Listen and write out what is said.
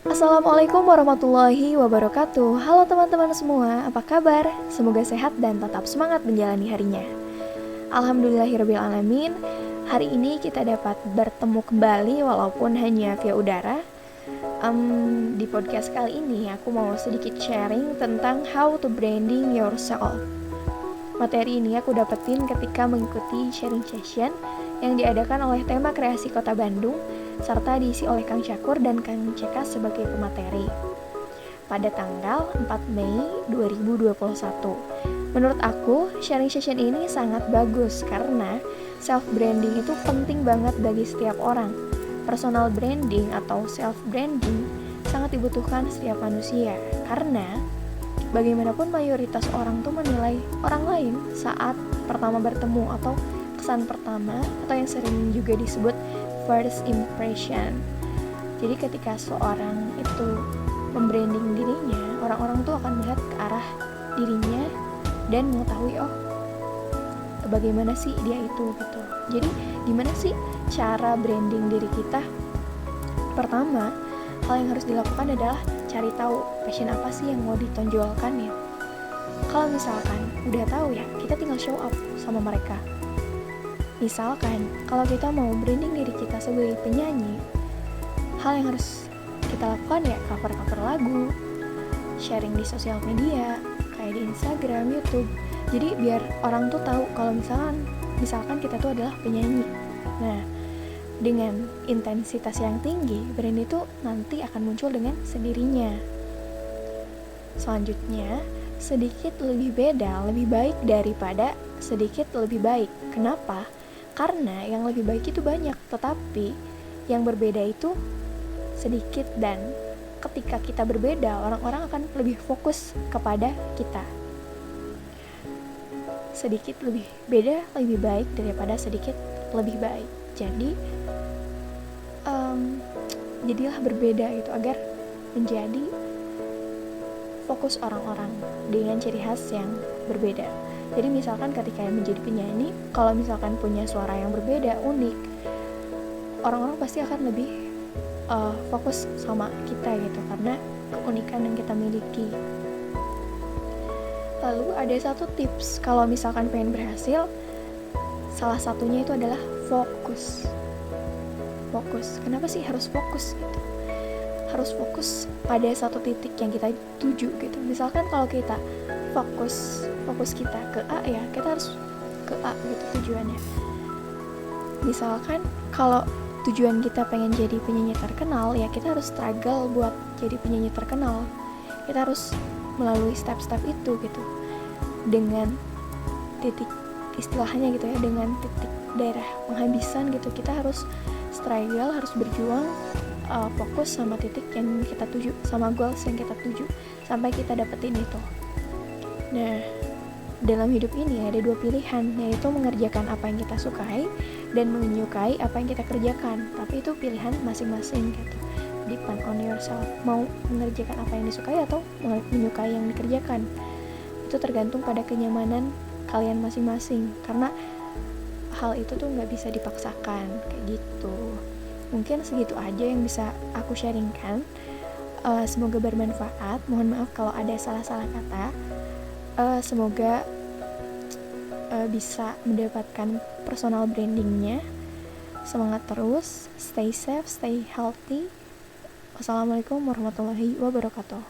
Assalamualaikum warahmatullahi wabarakatuh. Halo teman-teman semua, apa kabar? Semoga sehat dan tetap semangat menjalani harinya. Alhamdulillahirrabbilalamin. Hari ini kita dapat bertemu kembali walaupun hanya via udara. Di podcast kali ini aku mau sedikit sharing tentang how to branding yourself. Materi ini aku dapetin ketika mengikuti sharing session yang diadakan oleh tema kreasi Kota Bandung serta diisi oleh Kang Syakur dan Kang Ceka sebagai pemateri pada tanggal 4 Mei 2021. Menurut aku, sharing session ini sangat bagus karena self-branding itu penting banget bagi setiap orang. Personal branding atau self-branding sangat dibutuhkan setiap manusia karena bagaimanapun mayoritas orang tuh menilai orang lain saat pertama bertemu atau kesan pertama atau yang sering juga disebut first impression. Jadi ketika seorang itu membranding dirinya, orang-orang tuh akan melihat ke arah dirinya dan mengetahui bagaimana sih dia itu gitu. Jadi gimana sih cara branding diri kita? Pertama, hal yang harus dilakukan adalah cari tahu passion apa sih yang mau ditonjolkan ya. Kalau misalkan udah tahu ya, kita tinggal show up sama mereka. Misalkan, kalau kita mau branding diri kita sebagai penyanyi, hal yang harus kita lakukan ya cover-cover lagu, sharing di sosial media, kayak di Instagram, YouTube. Jadi biar orang tuh tahu kalau misalkan kita tuh adalah penyanyi. Nah, dengan intensitas yang tinggi, brand itu nanti akan muncul dengan sendirinya. Selanjutnya, sedikit lebih beda lebih baik daripada sedikit lebih baik. Kenapa? Karena yang lebih baik itu banyak, tetapi yang berbeda itu sedikit, dan ketika kita berbeda, orang-orang akan lebih fokus kepada kita. Sedikit lebih beda lebih baik daripada sedikit lebih baik. Jadi, jadilah berbeda itu agar menjadi fokus orang-orang dengan ciri khas yang berbeda. Jadi misalkan ketika menjadi penyanyi, kalau misalkan punya suara yang berbeda, unik, orang-orang pasti akan lebih fokus sama kita gitu, karena keunikan yang kita miliki. Lalu ada satu tips kalau misalkan pengen berhasil, salah satunya itu adalah fokus. Kenapa sih harus fokus gitu? Harus fokus pada satu titik yang kita tuju gitu. Misalkan kalau kita fokus kita ke A ya, kita harus ke A gitu tujuannya. Misalkan kalau tujuan kita pengen jadi penyanyi terkenal ya, kita harus struggle buat jadi penyanyi terkenal. Kita harus melalui step-step itu gitu, dengan titik istilahnya gitu ya, dengan titik daerah penghabisan gitu. Kita harus struggle, harus berjuang, fokus sama titik yang kita tuju, sama goals yang kita tuju sampai kita dapetin itu. Nah, dalam hidup ini ada dua pilihan, yaitu mengerjakan apa yang kita sukai dan menyukai apa yang kita kerjakan. Tapi itu pilihan masing-masing gitu. Depend on yourself. Mau mengerjakan apa yang disukai atau menyukai yang dikerjakan. Itu tergantung pada kenyamanan kalian masing-masing. Karena hal itu tuh nggak bisa dipaksakan kayak gitu. Mungkin segitu aja yang bisa aku sharingkan. Semoga bermanfaat. Mohon maaf kalau ada salah-salah kata. Semoga bisa mendapatkan personal brandingnya. Semangat terus, stay safe, stay healthy. Wassalamualaikum warahmatullahi wabarakatuh.